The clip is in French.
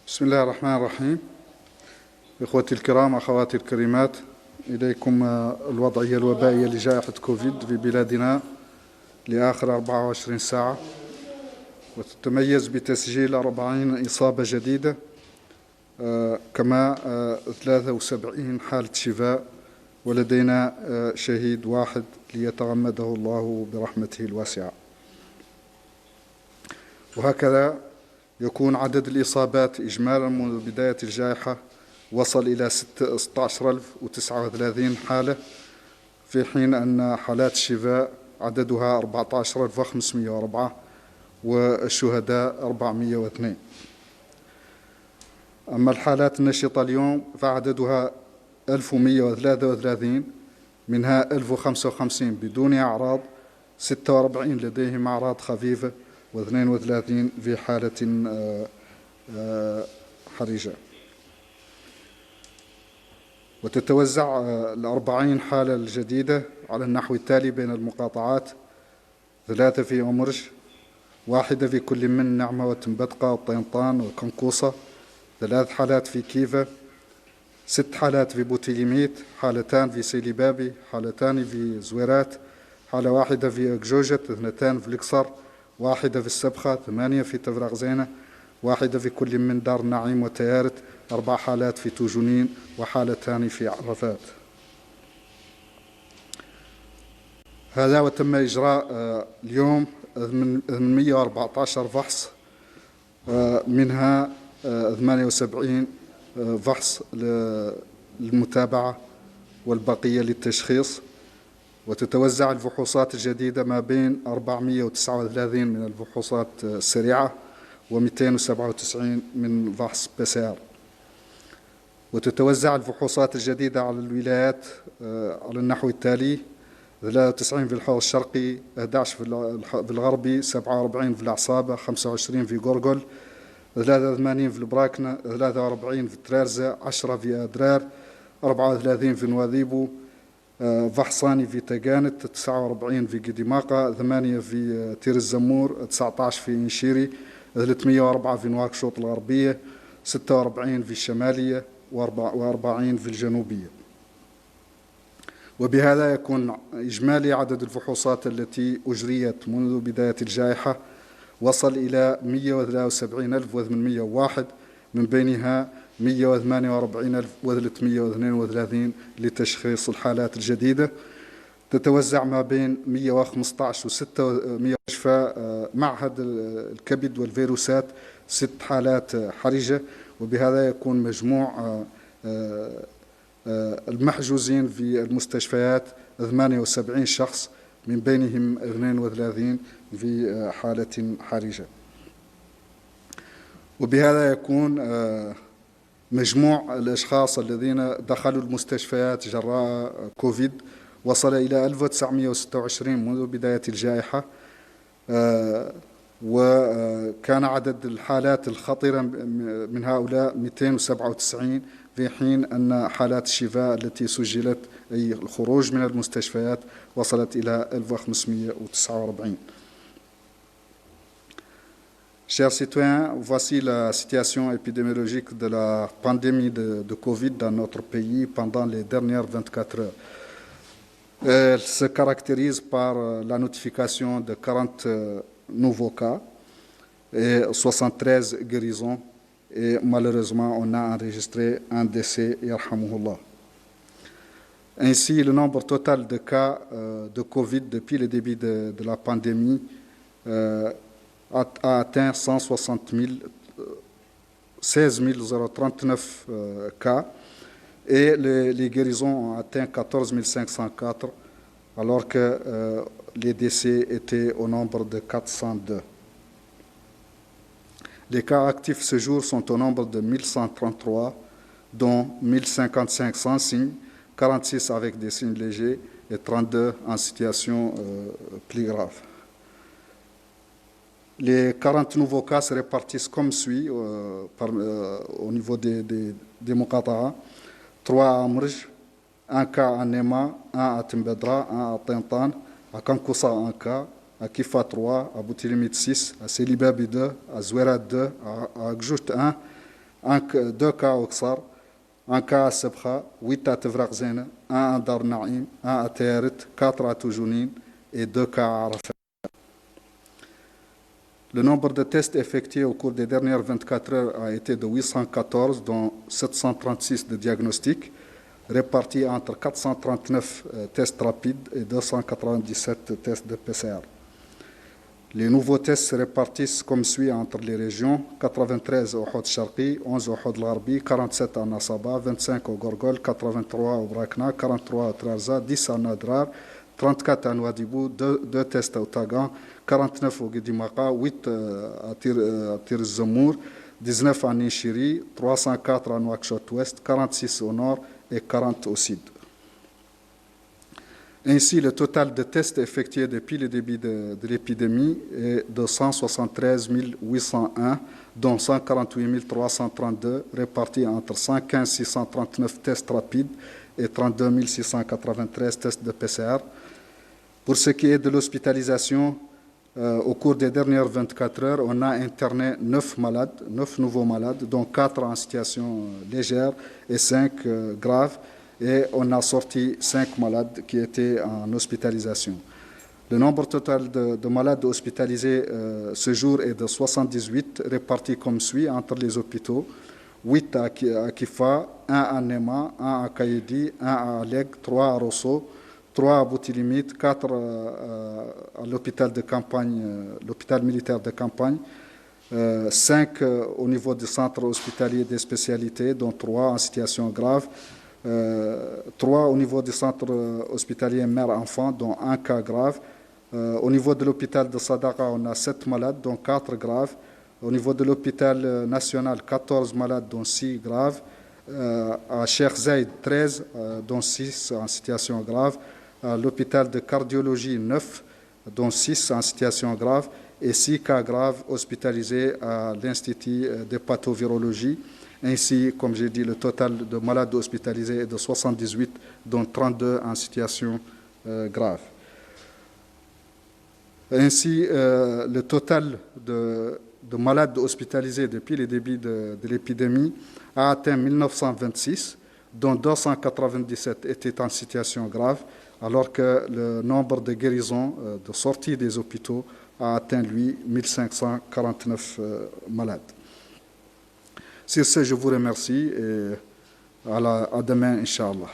بسم الله الرحمن الرحيم. إخوتي الكرام، أخواتي الكريمات، إليكم الوضعية الوبائية لجائحة كوفيد في بلادنا لآخر 24 ساعة، وتتميز بتسجيل 40 إصابة جديدة، كما 73 حالة شفاء، ولدينا شهيد واحد ليتغمده الله برحمته الواسعة. وهكذا يكون عدد الإصابات إجمالا منذ بداية الجائحة وصل إلى 16,039 حالة، في حين أن حالات الشفاء عددها 14,504 والشهداء 402. أما الحالات النشطة اليوم فعددها 1133، منها 1055 بدون أعراض، 46 لديهم أعراض خفيفة، و32 في حالة حرجة. وتتوزع 40 حالة الجديدة على النحو التالي بين المقاطعات: 3 في أمرج، 1 في كل من نعمة وتنبتقى وطينطان وكنكوصة، 3 حالات في كيفا، 6 حالات في بوتيليميت، 2 حالتان في سيليبابي، 2 حالتان في زويرات، 1 حالة في أكجوجت، 2 في القصر، 1 في السبخة، 8 في تفرغ زينة، 1 في كل من دار النعيم وتيارت، 4 حالات في توجنين، وحالتان في عرفات. هذا وتم إجراء اليوم 114 فحص، منها 78 فحص للمتابعة والبقية للتشخيص. وتتوزع الفحوصات الجديدة ما بين 439 من الفحوصات السريعة و297 من فحص PCR. وتتوزع الفحوصات الجديدة على الولايات على النحو التالي: 93 في الحوض الشرقي، 11 في الغربي، 47 في العصابة، 25 في غورغول، 83 في البراكنة، 43 في ترارزة، 10 في أدرار، 34 في نواذيبو، فحصاني في تجانت، 49 في قديماقة، 8 في تير الزمور، 19 في إنشيري، 304 في نواكشوط الغربية، 46 في الشمالية، و40 في الجنوبية. وبهذا يكون إجمالي عدد الفحوصات التي أجريت منذ بداية الجائحة وصل إلى 173,801، من بينها 148,332 لتشخيص الحالات الجديدة. تتوزع ما بين 115 و600 شفاء معهد الكبد والفيروسات، 6 حالات حرجة. وبهذا يكون مجموع المحجوزين في المستشفيات 78 شخص، من بينهم 32 في حالة حرجة. وبهذا يكون مجموع الأشخاص الذين دخلوا المستشفيات جراء كوفيد وصل إلى 1926 منذ بداية الجائحة. وكان عدد الحالات الخطيرة من هؤلاء 297، في حين أن حالات الشفاء التي سجلت، أي الخروج من المستشفيات، وصلت إلى 1549. Chers citoyens, voici la situation épidémiologique de la pandémie de Covid dans notre pays pendant les dernières 24 heures. Elle se caractérise par la notification de 40 nouveaux cas et 73 guérisons, et malheureusement on a enregistré un décès, yarhamuhullah. Ainsi, le nombre total de cas de Covid depuis le début de la pandémie a atteint 16 039 cas, et les guérisons ont atteint 14 504, alors que les décès étaient au nombre de 402. Les cas actifs ce jour sont au nombre de 1133, dont 1055 sans signe, 46 avec des signes légers et 32 en situation plus grave. Les 40 nouveaux cas se répartissent comme suit au niveau des Muqata'a: 3 à Amrj, 1 cas à Nema, 1 à Timbedra, 1 à Tintan, à Kankoussa 1 cas, à Kifa 3, à Boutilimit 6, à Selibabi 2, à Zouera 2, à Gjout 1, 2 cas à Oksar, 1 cas à Sebkha, 8 à Tevrak Zena, 1 à Dar Naïm, 1 à Teherit, 4 à Toujounine et 2 cas à Arafat. Le nombre de tests effectués au cours des dernières 24 heures a été de 814, dont 736 de diagnostic, répartis entre 439 tests rapides et 297 tests de PCR. Les nouveaux tests se répartissent comme suit entre les régions: 93 au Hod Sharqi, 11 au Hod Larbi, 47 à Nasaba, 25 au Gorgol, 83 au Brakna, 43 au Trarza, 10 à Nadrar, 34 à Nouadhibou, 2 tests au Tagan, 49 au Guidimaka, 8 à Tir Zemour, 19 à Nishiri, 304 à Nouakchott-Ouest, 46 au nord et 40 au sud. Ainsi, le total de tests effectués depuis le début de l'épidémie est de 173 801, dont 148 332 répartis entre 115 639 tests rapides et 32 693 tests de PCR. Pour ce qui est de l'hospitalisation, au cours des dernières 24 heures, on a interné 9 nouveaux malades, dont 4 en situation légère et 5 graves. Et on a sorti 5 malades qui étaient en hospitalisation. Le nombre total de malades hospitalisés ce jour est de 78, répartis comme suit entre les hôpitaux: 8 à Kifa, 1 à Nema, 1 à Kaïdi, 1 à Aleg, 3 à Rosso, 3 à Boutilimit, 4 à l'hôpital de campagne, l'hôpital militaire de campagne, 5 au niveau du centre hospitalier des spécialités, dont 3 en situation grave, 3 au niveau du centre hospitalier mère-enfant, dont 1 cas grave. Au niveau de l'hôpital de Sadaka, on a 7 malades, dont 4 graves. Au niveau de l'hôpital national, 14 malades, dont 6 graves. À Cheikh Zayed, 13, dont 6 en situation grave. À l'hôpital de cardiologie, 9, dont 6 en situation grave. Et 6 cas graves hospitalisés à l'Institut de pathovirologie. Ainsi, comme j'ai dit, le total de malades hospitalisés est de 78, dont 32 en situation grave. Ainsi, le total de malades hospitalisés depuis le début de l'épidémie a atteint 1926, dont 297 étaient en situation grave, alors que le nombre de guérisons, de sorties des hôpitaux, a atteint, lui, 1549 malades. Sur ce, je vous remercie et à demain, Inch'Allah.